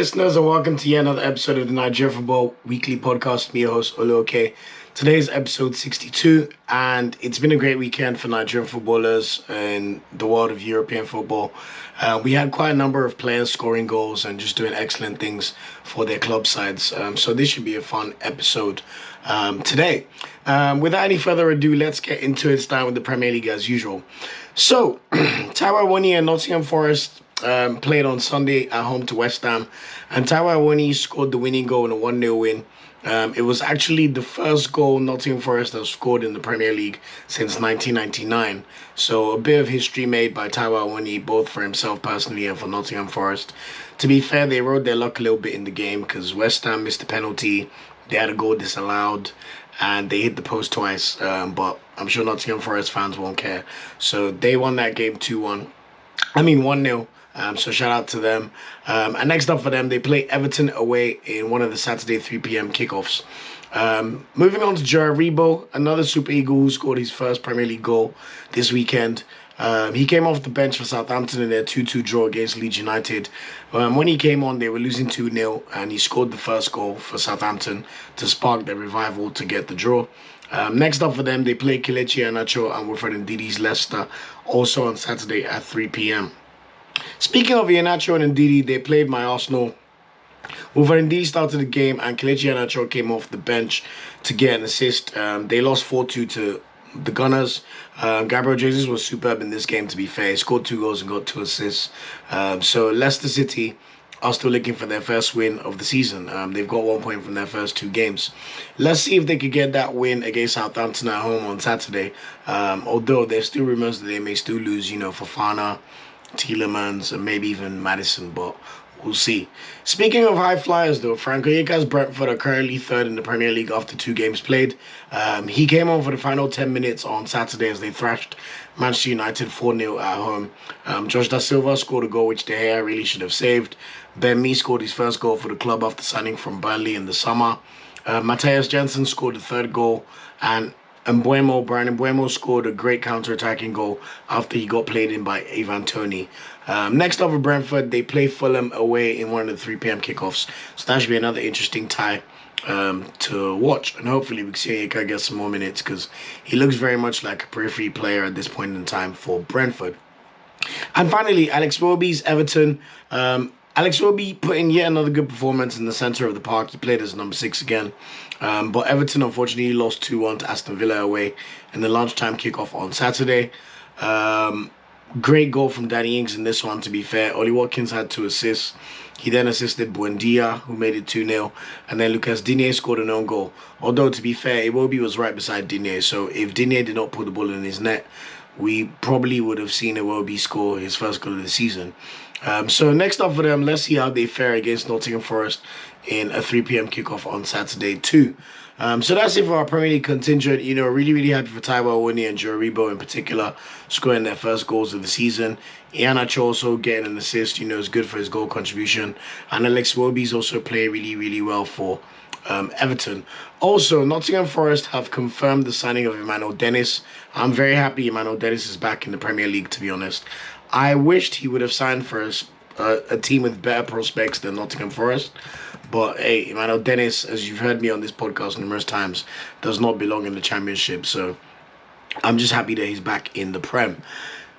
listeners, and welcome to yet another episode of the Nigeria Football Weekly Podcast. Me, your host, Okereke. Today's episode 62, and it's been a great weekend for Nigerian footballers in the world of European football. We had quite a number of players scoring goals and just doing excellent things for their club sides. So this should be a fun episode today. Without any further ado, let's get into it, starting with the Premier League as usual. So, Taiwo Awoniyi and Nottingham Forest played on Sunday at home to West Ham, and Taiwo Awoniyi scored the winning goal in a 1-0 win. It was actually the first goal Nottingham Forest has scored in the Premier League since 1999. So a bit of history made by Taiwo Awoniyi, both for himself personally and for Nottingham Forest. To be fair, they rode their luck a little bit in the game because West Ham missed a penalty, they had a goal disallowed, and they hit the post twice. But I'm sure Nottingham Forest fans won't care. So they won that game 1-0. So shout out to them. And next up for them, they play Everton away in one of the Saturday 3 p.m. kickoffs. Moving on to Joe Aribo, another Super Eagle who scored his first Premier League goal this weekend. He came off the bench for Southampton in their 2-2 draw against Leeds United. When he came on, they were losing 2-0, and he scored the first goal for Southampton to spark their revival to get the draw. Next up for them, they play Kelechi Iheanacho and Wilfred Ndidi's Leicester, also on Saturday at 3 p.m. Speaking of Iheanacho and Ndidi, they played my Arsenal. Wilfred Ndidi started the game and Kelechi Iheanacho came off the bench to get an assist. They lost 4-2 to the Gunners. Gabriel Jesus was superb in this game, to be fair. He scored 2 goals and got 2 assists. So Leicester City are still looking for their first win of the season. They've got 1 point from their first 2 games. Let's see if they could get that win against Southampton at home on Saturday. Although there's still rumours that they may still lose, Fofana, Tielemans, and maybe even Madison, but we'll see. Speaking of high flyers, though, Frank Onyeka's Brentford are currently third in the Premier League after 2 games played. He came on for the final 10 minutes on Saturday as they thrashed Manchester United 4-0 at home. Josh Da Silva scored a goal which De Gea really should have saved. Ben Mee scored his first goal for the club after signing from Burnley in the summer. Matthias Jensen scored the 3rd goal, and Brian Mbeumo scored a great counter-attacking goal after he got played in by Ivan Toney. Next up for Brentford, they play Fulham away in one of the 3 p.m. kickoffs. So that should be another interesting tie to watch. And hopefully we can see Onyeka get some more minutes because he looks very much like a periphery player at this point in time for Brentford. And finally, Alex Iwobi's Everton. Alex Iwobi put in yet another good performance in the centre of the park. He played as number 6 again. But Everton unfortunately lost 2-1 to Aston Villa away in the lunchtime kickoff on Saturday. Great goal from Danny Ings in this one, to be fair. Ollie Watkins had 2 assists. He then assisted Buendia, who made it 2-0. And then Lucas Digne scored an own goal. Although, to be fair, Iwobi was right beside Digne. So if Digne did not put the ball in his net, we probably would have seen Iwobi score his first goal of the season. So next up for them, let's see how they fare against Nottingham Forest in a 3 p.m. kickoff on Saturday too. So that's it for our Premier League contingent. Really happy for Taiwo Awoniyi and Joe Aribo in particular, scoring their first goals of the season. Iheanacho also getting an assist, is good for his goal contribution. And Alex Iwobi's also played really well for Everton. Also, Nottingham Forest have confirmed the signing of Emmanuel Dennis. I'm very happy Emmanuel Dennis is back in the Premier League, to be honest. I wished he would have signed for a team with better prospects than Nottingham Forest. But hey, Emmanuel Dennis, as you've heard me on this podcast numerous times, does not belong in the Championship. So I'm just happy that he's back in the Prem.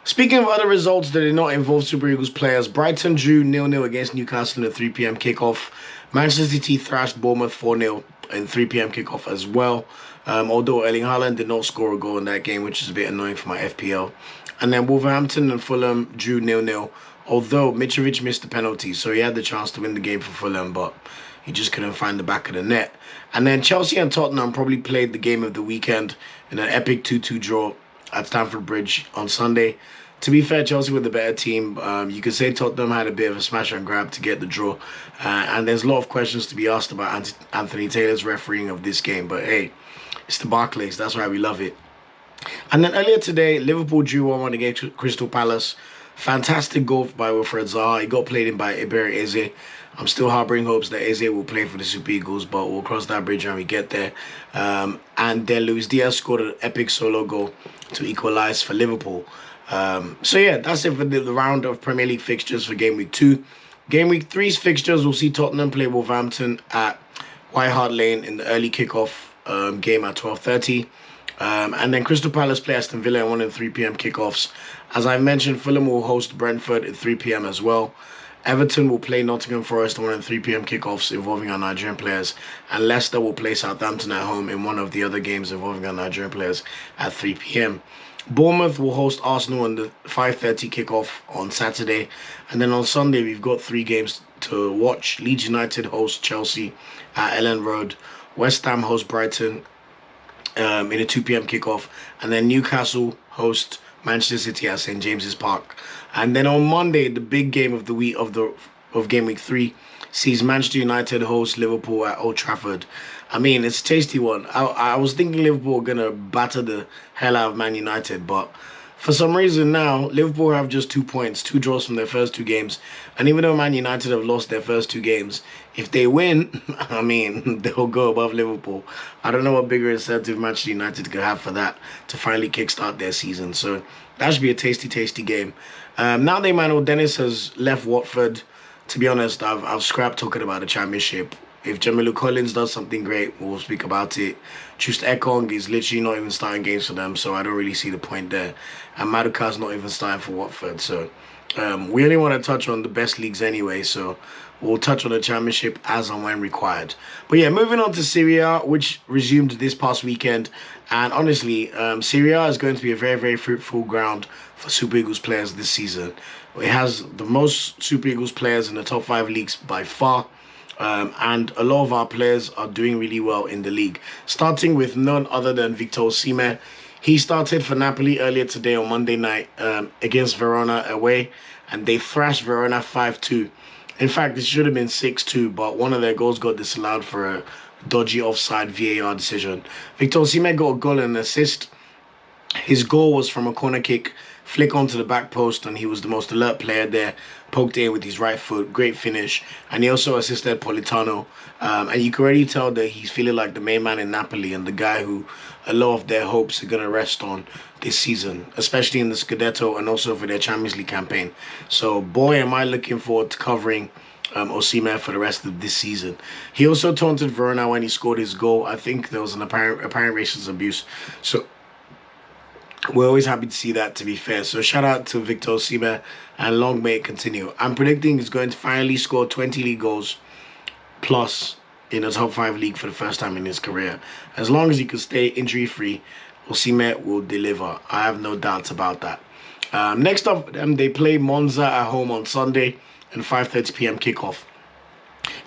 Speaking of other results that did not involve Super Eagles players, Brighton drew 0-0 against Newcastle in a 3 p.m. kickoff. Manchester City thrashed Bournemouth 4-0 in 3 p.m. kickoff as well. Although Erling Haaland did not score a goal in that game, which is a bit annoying for my FPL. And then Wolverhampton and Fulham drew 0-0. Although Mitrovic missed the penalty, so he had the chance to win the game for Fulham, but he just couldn't find the back of the net. And then Chelsea and Tottenham probably played the game of the weekend in an epic 2-2 draw at Stamford Bridge on Sunday. To be fair, Chelsea were the better team. You could say Tottenham had a bit of a smash and grab to get the draw. And there's a lot of questions to be asked about Anthony Taylor's refereeing of this game. But hey, it's the Barclays. That's why we love it. And then earlier today, Liverpool drew 1-1 against Crystal Palace. Fantastic goal by Wilfred Zaha. He got played in by Ebere Eze. I'm still harboring hopes that Eze will play for the Super Eagles, but we'll cross that bridge when we get there. And then Luis Diaz scored an epic solo goal to equalise for Liverpool. So yeah, that's it for the round of Premier League fixtures for Game Week 2. Game week 3's fixtures will see Tottenham play Wolverhampton at White Hart Lane in the early kickoff game at 12:30. And then Crystal Palace play Aston Villa at 1 and 3 p.m. kickoffs. As I mentioned, Fulham will host Brentford at 3 p.m. as well. Everton will play Nottingham Forest at 1 and 3 p.m. kickoffs involving our Nigerian players. And Leicester will play Southampton at home in one of the other games involving our Nigerian players at 3 p.m. Bournemouth will host Arsenal on the 5:30 kickoff on Saturday. And then on Sunday, we've got 3 games to watch. Leeds United host Chelsea at Ellen Road. West Ham host Brighton in a 2 p.m. kickoff. And then Newcastle host Manchester City at St. James's Park. And then on Monday, the big game of the week of game week 3 sees Manchester United host Liverpool at Old Trafford. I mean, it's a tasty one. I was thinking Liverpool were going to batter the hell out of Man United, but for some reason now, Liverpool have just 2 points, 2 draws from their first 2 games. And even though Man United have lost their first 2 games, if they win, I mean, they'll go above Liverpool. I don't know what bigger incentive Manchester United could have for that to finally kickstart their season. So that should be a tasty, tasty game. Now that Emmanuel Dennis has left Watford, to be honest, I've scrapped talking about the Championship. If Jamilu Collins does something great, we'll speak about it. Just Ekong is literally not even starting games for them, so I don't really see the point there. And Maduka's not even starting for Watford, so we only want to touch on the best leagues anyway, so we'll touch on the Championship as and when required. But yeah, moving on to Serie A, which resumed this past weekend. And honestly, Serie A is going to be a very, very fruitful ground for Super Eagles players this season. It has the most Super Eagles players in the top 5 leagues by far. And a lot of our players are doing really well in the league. Starting with none other than Victor Osimhen. He started for Napoli earlier today on Monday night against Verona away. And they thrashed Verona 5-2. In fact, it should have been 6-2, but one of their goals got disallowed for a dodgy offside VAR decision. Victor Osimhen got a goal and an assist. His goal was from a corner kick, flick onto the back post, and he was the most alert player there. Poked in with his right foot, great finish. And he also assisted Politano. And you can already tell that he's feeling like the main man in Napoli and the guy who a lot of their hopes are going to rest on this season, especially in the Scudetto and also for their Champions League campaign. So, boy, am I looking forward to covering Osimhen for the rest of this season. He also taunted Verona when he scored his goal. I think there was an apparent racist abuse. So we're always happy to see that, to be fair. So shout out to Victor Osimhen and long may it continue. I'm predicting he's going to finally score 20 league goals plus in a top 5 league for the first time in his career. As long as he can stay injury-free, Osimhen will deliver. I have no doubts about that. Next up, they play Monza at home on Sunday and 5:30 p.m. kickoff.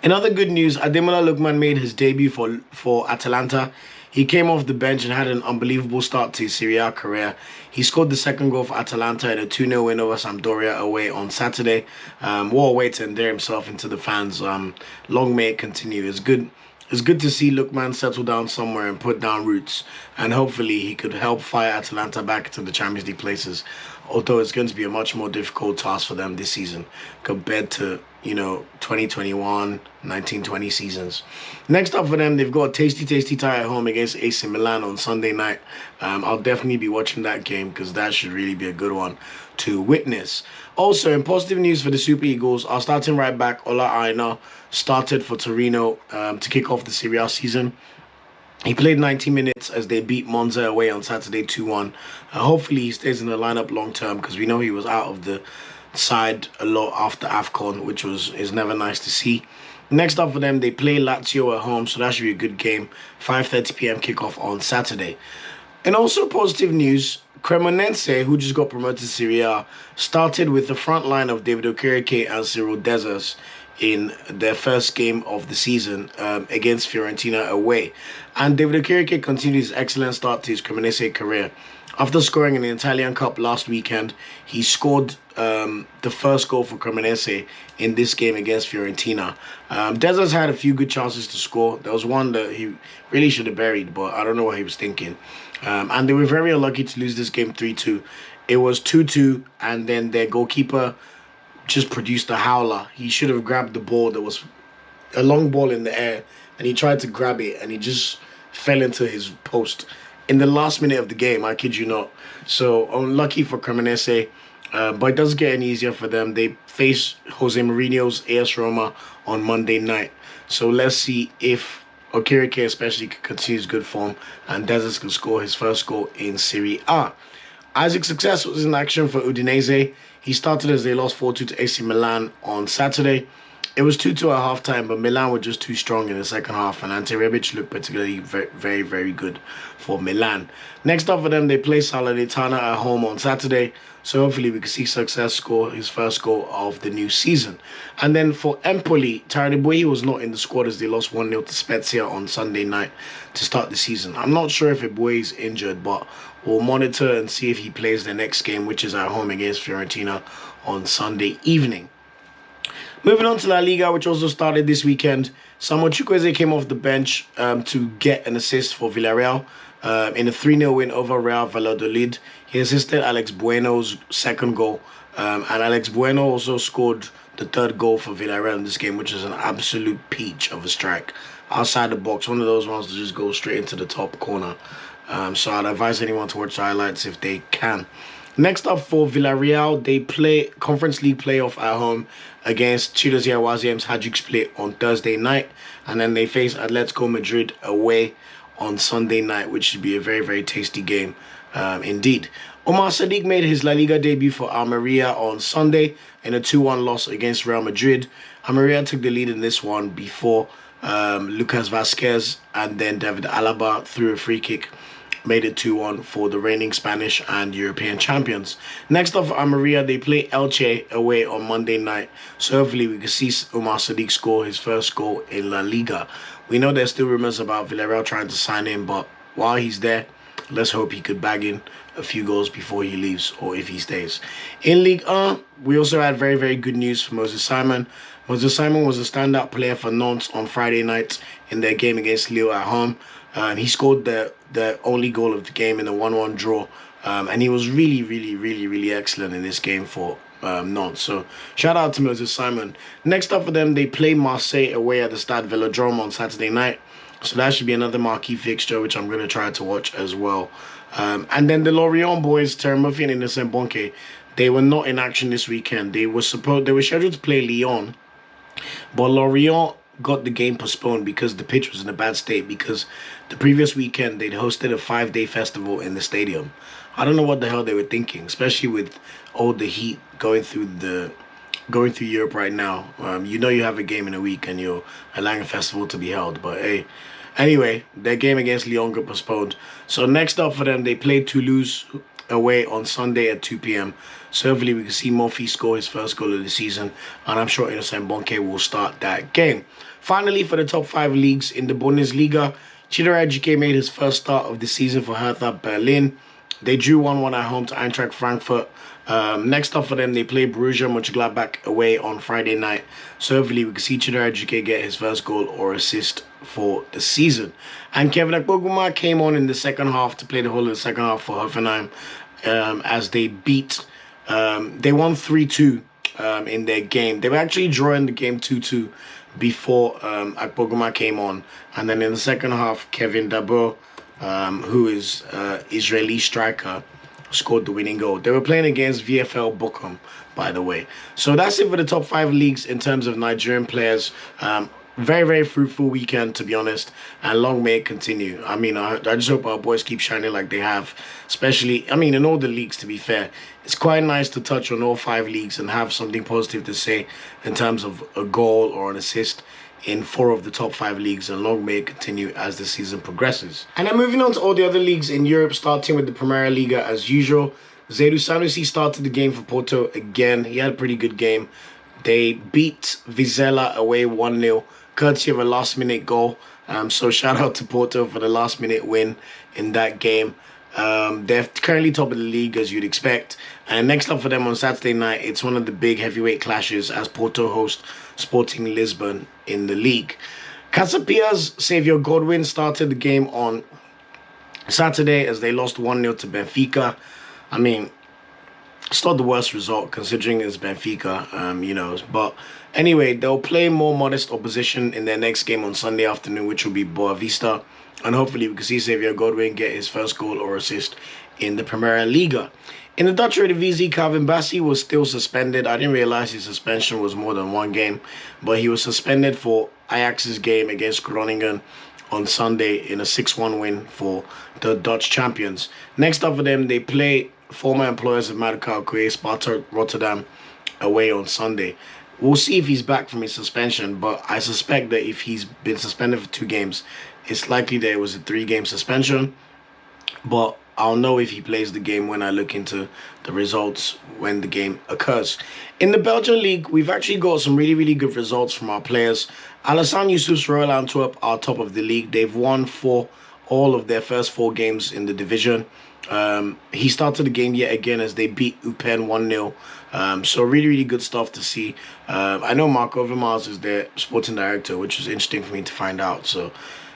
In other good news, Ademola Lookman made his debut for Atalanta. He came off the bench and had an unbelievable start to his Serie A career. He scored the second goal for Atalanta in a 2-0 win over Sampdoria away on Saturday. What a way to endear himself into the fans. Long may it continue. It's good to see Lookman settle down somewhere and put down roots. And hopefully he could help fire Atalanta back to the Champions League places. Although it's going to be a much more difficult task for them this season compared to, 2021, 1920 seasons. Next up for them, they've got a tasty tie at home against AC Milan on Sunday night. I'll definitely be watching that game because that should really be a good one to witness. Also, in positive news for the Super Eagles, our starting right back, Ola Aina, started for Torino to kick off the Serie A season. He played 90 minutes as they beat Monza away on Saturday 2-1. Hopefully he stays in the lineup long term because we know he was out of the side a lot after AFCON, which is never nice to see. Next up for them, they play Lazio at home, so that should be a good game. 5:30 p.m. kickoff on Saturday. And also positive news, Cremonese, who just got promoted to Serie A, started with the front line of David Okereke and Cyriel Dessers in their first game of the season against Fiorentina away. And David Okereke continued his excellent start to his Cremonese career. After scoring in the Italian Cup last weekend, he scored the first goal for Cremonese in this game against Fiorentina. Dessers had a few good chances to score. There was one that he really should have buried, but I don't know what he was thinking. And they were very unlucky to lose this game 3-2. It was 2-2, and then their goalkeeper just produced a howler. He should have grabbed the ball that was a long ball in the air, and he tried to grab it, and he just fell into his post in the last minute of the game. I kid you not. So unlucky for Cremonese. But it doesn't get any easier for them. They face Jose Mourinho's AS Roma on Monday night. So let's see if Okereke especially can continue his good form and Dessers can score his first goal in Serie A. Isaac's success was in action for Udinese. He started as they lost 4-2 to AC Milan on Saturday. It was 2-2 at halftime, but Milan were just too strong in the second half, and Ante Rebic looked particularly very, very good for Milan. Next up for them, they play Salernitana at home on Saturday, so hopefully we can see success score his first goal of the new season. And then for Empoli, Taiwo was not in the squad as they lost 1-0 to Spezia on Sunday night to start the season. I'm not sure if Eboué is injured, but we'll monitor and see if he plays the next game, which is at home against Fiorentina on Sunday evening. Moving on to La Liga, which also started this weekend, Samuel Chukwueze came off the bench to get an assist for Villarreal in a 3-0 win over Real Valladolid. He assisted Alex Bueno's second goal, and Alex Bueno also scored the third goal for Villarreal in this game, which is an absolute peach of a strike. Outside the box, one of those ones to just go straight into the top corner. So I'd advise anyone to watch the highlights if they can. Next up for Villarreal, they play Conference League playoff at home against Chiedozie Owaziem's Hajduk Split on Thursday night. And then they face Atletico Madrid away on Sunday night, which should be a very, very tasty game indeed. Omar Sadiq made his La Liga debut for Almeria on Sunday in a 2-1 loss against Real Madrid. Almeria took the lead in this one before Lucas Vazquez and then David Alaba threw a free kick. Made it 2-1 for the reigning Spanish and European champions. Next up for Almeria, they play Elche away on Monday night. So hopefully we can see Omar Sadiq score his first goal in La Liga. We know there's still rumors about Villarreal trying to sign him, but while he's there, let's hope he could bag in a few goals before he leaves or if he stays. In Ligue 1, we also had very, very good news for Moses Simon. Moses Simon was a standout player for Nantes on Friday night in their game against Lille at home. He scored the only goal of the game in a 1-1 draw. And he was really excellent in this game for Nantes. So shout out to Moses Simon. Next up for them, they play Marseille away at the Stade Velodrome on Saturday night. So that should be another marquee fixture, which I'm going to try to watch as well. And then the Lorient boys, Terry Murphy and Innocent Bonke, they were not in action this weekend. They were scheduled to play Lyon, but Lorient got the game postponed because the pitch was in a bad state, because the previous weekend they'd hosted a 5-day festival in the stadium. I don't know what the hell they were thinking, especially with all the heat going through Europe right now. You know you have a game in a week and you're allowing a festival to be held, but hey. Anyway, their game against Lyon got postponed. So next up for them, they played Toulouse away on Sunday at 2 p.m. So hopefully we can see Murphy score his first goal of the season, and I'm sure Innocent Bonke will start that game. Finally, for the top 5 leagues in the Bundesliga, Chidorazike made his first start of the season for Hertha Berlin. They drew 1-1 at home to Eintracht Frankfurt. Next up for them, they play Borussia Mönchengladbach away on Friday night. So hopefully we can see Chidorazike get his first goal or assist for the season. And Kevin Akpoguma came on in the second half to play the whole of the second half for Hoffenheim as they they won 3-2 in their game. They were actually drawing the game 2-2 before Akpoguma came on. And then in the second half, Kevin Dabo, who is Israeli striker, scored the winning goal. They were playing against VfL Bochum, by the way. So that's it for the top 5 leagues in terms of Nigerian players. Very fruitful weekend, to be honest, and long may it continue. I mean, I just hope our boys keep shining like they have, especially, I mean, in all the leagues, to be fair. It's quite nice to touch on all 5 leagues and have something positive to say in terms of a goal or an assist in 4 of the top 5 leagues, and long may it continue as the season progresses. And then moving on to all the other leagues in Europe, starting with the Premier Liga as usual. Zedu Sanusi started the game for Porto again. He had a pretty good game. They beat Vizela away 1-0, courtesy of a last-minute goal. So shout out to Porto for the last-minute win in that game. They're currently top of the league, as you'd expect. And next up for them on Saturday night, it's one of the big heavyweight clashes as Porto host Sporting Lisbon in the league. Casapia's Xavier Godwin started the game on Saturday as they lost 1-0 to Benfica. I mean, it's not the worst result considering it's Benfica, you know. But anyway, they'll play more modest opposition in their next game on Sunday afternoon, which will be Boa Vista. And hopefully we can see Xavier Godwin get his first goal or assist in the Premier Liga. In the Dutch Eredivisie, Calvin Bassey was still suspended. I didn't realize his suspension was more than one game, but he was suspended for Ajax's game against Groningen on Sunday in a 6-1 win for the Dutch champions. Next up for them, they play former employers of Maduka Okoye, Sparta Rotterdam, away on Sunday. We'll see if he's back from his suspension, but I suspect that if he's been suspended for 2 games, it's likely that it was a 3-game suspension. But I'll know if he plays the game when I look into the results when the game occurs. In the Belgian League, we've actually got some really, really good results from our players. Alassane Youssouf's Royal Antwerp are top of the league. They've won all of their first 4 games in the division. He started the game yet again as they beat Eupen 1-0. So really, really good stuff to see. I know Mark Overmars is their sporting director, which was interesting for me to find out. So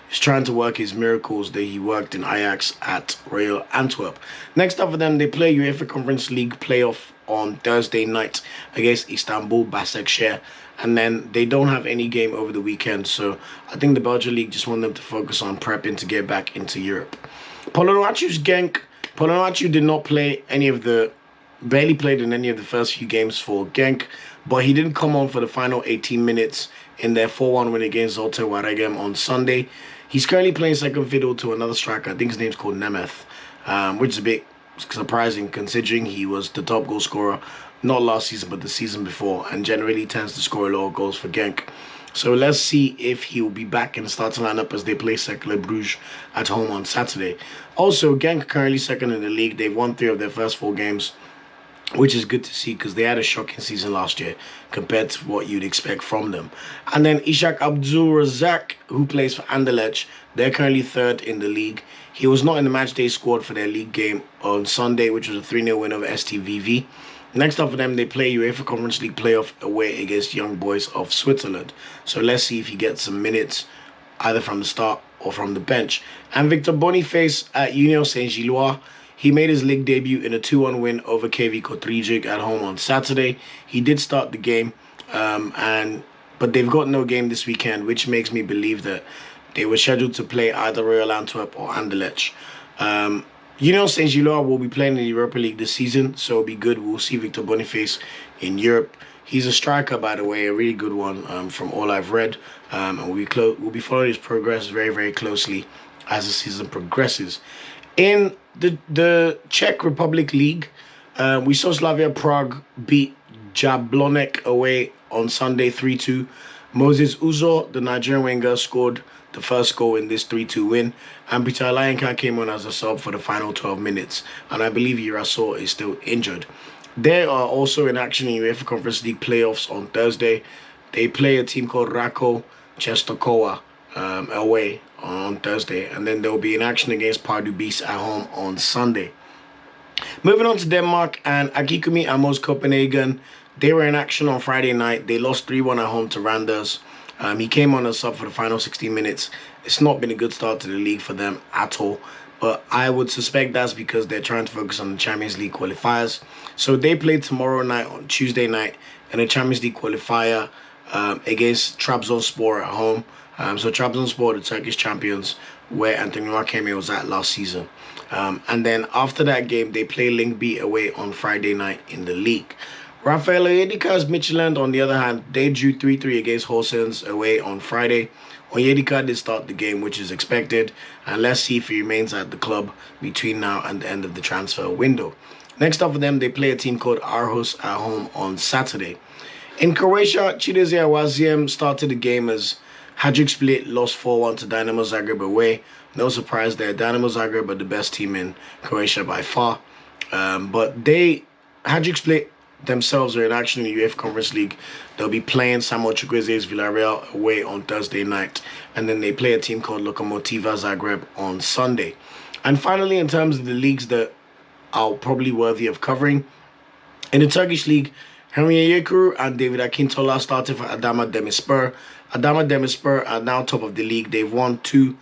he's trying to work his miracles that he worked in Ajax at Royal Antwerp. Next up for them, they play UEFA Conference League playoff on Thursday night against Istanbul Başakşehir. And then they don't have any game over the weekend. So I think the Belgian League just want them to focus on prepping to get back into Europe. Polonaraciu's Genk. Polonaraciu did not play barely played in any of the first few games for Genk, but he didn't come on for the final 18 minutes in their 4-1 win against Zulte Waregem on Sunday. He's currently playing second fiddle to another striker. I think his name's called Nemeth, which is a bit surprising considering he was the top goal scorer, not last season, but the season before, and generally tends to score a lot of goals for Genk. So let's see if he will be back in the starting lineup as they play Cercle Bruges at home on Saturday. Also, Genk currently second in the league. They've won 3 of their first 4 games, which is good to see because they had a shocking season last year compared to what you'd expect from them. And then Ishak Abdulrazak, who plays for Anderlecht, they're currently 3rd in the league. He was not in the matchday squad for their league game on Sunday, which was a 3-0 win over STVV. Next up for them, they play UEFA Conference League playoff away against Young Boys of Switzerland. So let's see if he gets some minutes either from the start or from the bench. And Victor Boniface at Union Saint-Gilloise, he made his league debut in a 2-1 win over KV Kotrijk at home on Saturday. He did start the game, but they've got no game this weekend, which makes me believe that they were scheduled to play either Royal Antwerp or Anderlecht. Union Saint-Gilloise will be playing in the Europa League this season, so it'll be good. We'll see Victor Boniface in Europe. He's a striker, by the way, a really good one from all I've read. And we'll be following his progress very, very closely as the season progresses. In the Czech Republic League, we saw Slavia Prague beat Jablonec away on Sunday 3-2. Moses Uzo, the Nigerian winger, scored the first goal in this 3-2 win, and Peter Alayenka came on as a sub for the final 12 minutes, and I believe Iraso is still injured. They are also in action in UEFA Conference League playoffs on Thursday. They play a team called Rako Częstochowa away on Thursday, and then they'll be in action against Pardubice at home on Sunday. Moving on to Denmark and Akikumi Amos Copenhagen. They were in action on Friday night. They lost 3-1 at home to Randers. He came on as sub for the final 16 minutes. It's not been a good start to the league for them at all, but I would suspect that's because they're trying to focus on the Champions League qualifiers. So they play tomorrow night on Tuesday night in a Champions League qualifier against Trabzonspor at home. So Trabzonspor, the Turkish champions, where Anthony Rakeme was at last season. And then after that game, they play Lyngby away on Friday night in the league. Rafael Onyedika's Midtjylland, on the other hand, they drew 3-3 against Horsens away on Friday. Onyedika did start the game, which is expected, and let's see if he remains at the club between now and the end of the transfer window. Next up for them, they play a team called Aarhus at home on Saturday. In Croatia, Cidezia Waziem started the game as Hajduk Split lost 4-1 to Dinamo Zagreb away. No surprise there, Dinamo Zagreb are the best team in Croatia by far. But Hajduk Split themselves are in action in the UEFA Conference League. They'll be playing Samuel Chukwueze's Villarreal away on Thursday night, and then they play a team called Lokomotiva Zagreb on Sunday. And finally, in terms of the leagues that are probably worthy of covering, in the Turkish league, Henry Yekuru and David Akintola started for Adana Demirspor. Adana Demirspor are now top of the league. They've won 2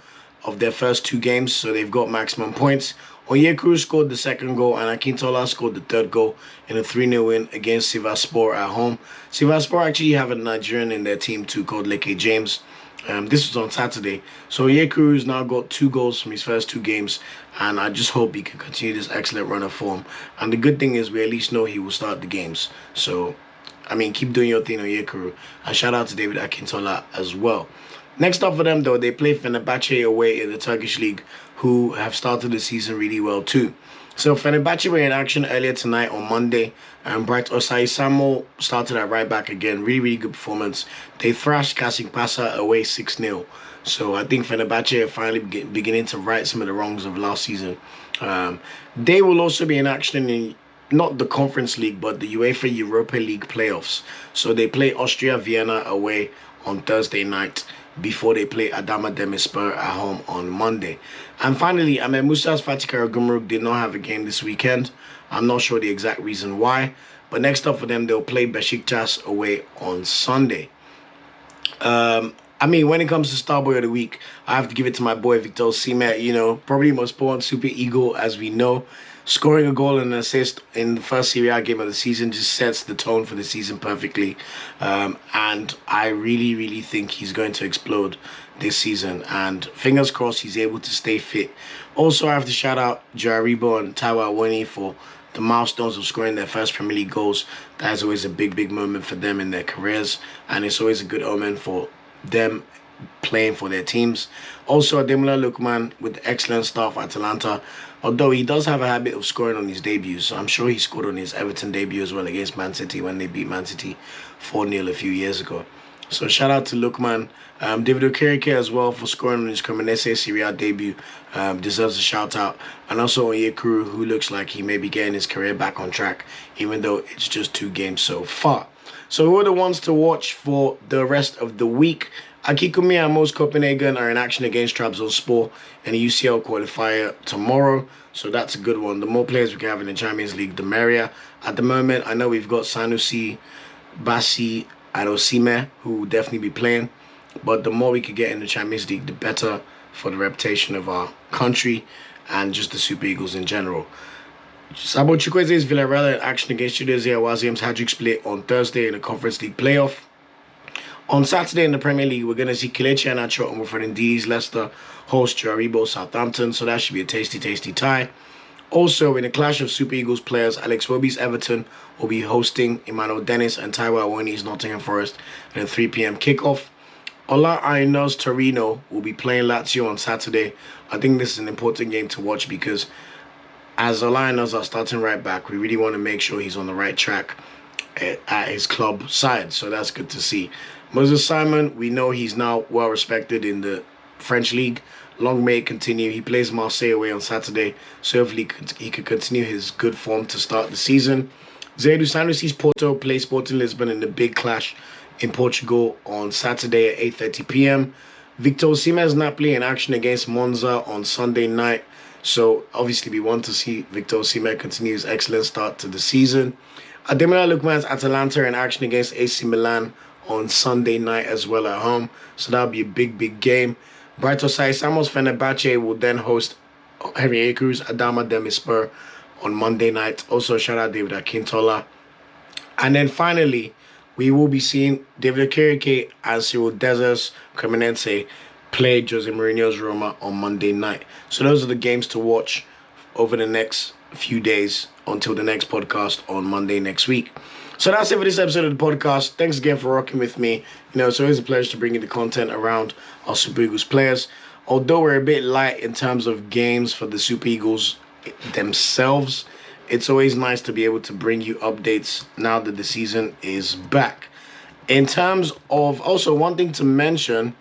of their first 2 games, so they've got maximum points. Onyekuru scored the second goal, and Akintola scored the third goal in a 3-0 win against Sivasspor at home. Sivasspor actually have a Nigerian in their team too called Leke James. This was on Saturday. So Yekuru's now got 2 goals from his first 2 games, and I just hope he can continue this excellent run of form. And the good thing is we at least know he will start the games. So, I mean, keep doing your thing on Yekuru. And shout out to David Akintola as well. Next up for them, though, they play Fenerbahce away in the Turkish league, who have started the season really well too. So Fenerbahce were in action earlier tonight on Monday, and Bright Osai Samuel started at right back again. Really, really good performance. They thrashed Kasimpasa away 6-0. So I think Fenerbahce are finally beginning to right some of the wrongs of last season. They will also be in action in not the Conference League, but the UEFA Europa League playoffs. So they play Austria Vienna away on Thursday night before they play Adana Demirspor at home on Monday. And finally, Ahmed Musa's Fatih Karagümrük did not have a game this weekend. I'm not sure the exact reason why. But next up for them, they'll play Besiktas away on Sunday. I mean, when it comes to Star Boy of the Week, I have to give it to my boy Victor Osimhen. You know, probably most born Super Eagle, as we know. Scoring a goal and an assist in the first Serie A game of the season just sets the tone for the season perfectly. And I really, really think he's going to explode this season. And fingers crossed he's able to stay fit. Also, I have to shout out Joe Aribo and Taiwo Awoniyi for the milestones of scoring their first Premier League goals. That is always a big, big moment for them in their careers. And it's always a good omen for them playing for their teams. Also, Ademola Lookman with the excellent start for Atalanta. Although he does have a habit of scoring on his debuts. So I'm sure he scored on his Everton debut as well against Man City when they beat Man City 4-0 a few years ago. So shout out to Lookman. David Okereke as well for scoring on his Cremonese Serie A debut. Deserves a shout out. And also Onyekuru, who looks like he may be getting his career back on track, even though it's just 2 games so far. So who are the ones to watch for the rest of the week? Akikumi and Mos Copenhagen are in action against Trabzonspor in the UCL qualifier tomorrow. So that's a good one. The more players we can have in the Champions League, the merrier. At the moment, I know we've got Sanusi, Bassi, and Osimhen, who will definitely be playing. But the more we could get in the Champions League, the better for the reputation of our country and just the Super Eagles in general. Sabo Chukweze's Villarreal in action against Chidozia Waziam's Hajduk split on Thursday in the Conference League playoff. On Saturday in the Premier League, we're going to see Kelechi Iheanacho and Wilfred Ndidi's Leicester host Joe Aribo Southampton, so that should be a tasty, tasty tie. Also, in a clash of Super Eagles players, Alex Iwobi's Everton will be hosting Emmanuel Dennis and Taiwo Awoniyi's Nottingham Forest in a 3 p.m. kickoff. Ola Aina's Torino will be playing Lazio on Saturday. I think this is an important game to watch because as Ola Aina's our starting right back, we really want to make sure he's on the right track at his club side, so that's good to see. Moses Simon, we know he's now well respected in the French league. Long may it continue. He plays Marseille away on Saturday, so hopefully he could continue his good form to start the season. Zaidu Sanusi's Porto plays Sporting Lisbon in the big clash in Portugal on Saturday at 8:30 p.m. Victor Osimhen's Napoli in action against Monza on Sunday night. So obviously we want to see Victor Osimhen continue his excellent start to the season. Ademola Lookman's Atalanta in action against AC Milan on Sunday night as well at home. So that'll be a big, big game. Bright Osai Samuel's Fenerbahce will then host Henry Akers Adana Demirspor on Monday night. Also, shout out David Akintola. And then finally, we will be seeing David Okereke and Cyriel Dessers Cremonese play Jose Mourinho's Roma on Monday night. So those are the games to watch over the next few days until the next podcast on Monday next week. So that's it for this episode of the podcast. Thanks again for rocking with me. You know, it's always a pleasure to bring you the content around our Super Eagles players. Although we're a bit light in terms of games for the Super Eagles themselves, it's always nice to be able to bring you updates now that the season is back. In terms of, also one thing to mention,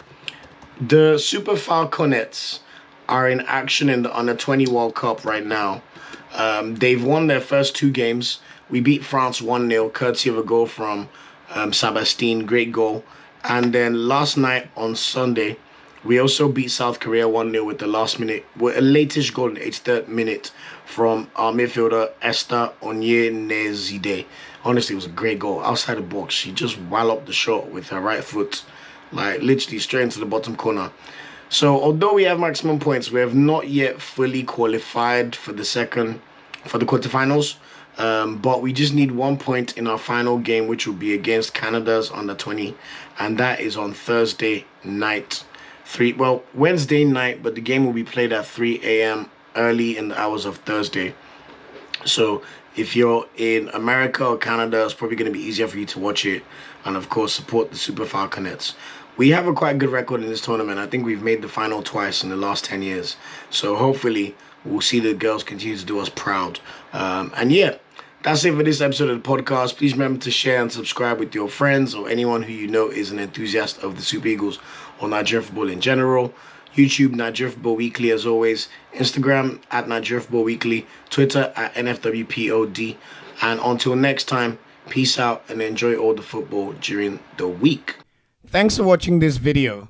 the Super Falconets are in action in the Under-20 World Cup right now. They've won their first 2 games. We beat France 1-0, courtesy of a goal from Sabastien, great goal. And then last night on Sunday, we also beat South Korea 1-0 with the last minute, with a latest goal in the 83rd minute from our midfielder Esther Onyenezide. Honestly, it was a great goal. Outside the box, she just walloped the shot with her right foot, like literally straight into the bottom corner. So although we have maximum points, we have not yet fully qualified for the quarterfinals. But we just need 1 point in our final game, which will be against Canada's under 20, and that is on Thursday night. Wednesday night, but the game will be played at 3 a.m. early in the hours of Thursday. So if you're in America or Canada, it's probably going to be easier for you to watch it, and of course support the Super Falconets. We have a quite good record in this tournament. I think we've made the final twice in the last 10 years. So hopefully we'll see the girls continue to do us proud. And yeah, that's it for this episode of the podcast. Please remember to share and subscribe with your friends or anyone who you know is an enthusiast of the Super Eagles or Nigerian football in general. YouTube, Nigerian Football Weekly, as always. Instagram, at Nigerian Football Weekly. Twitter, at NFWPOD. And until next time, peace out and enjoy all the football during the week. Thanks for watching this video.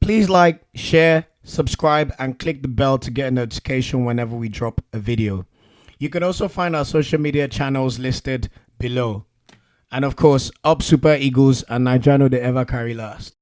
Please like, share, subscribe, and click the bell to get a notification whenever we drop a video. You can also find our social media channels listed below. And of course, up Super Eagles and Nigeriano they ever carry last.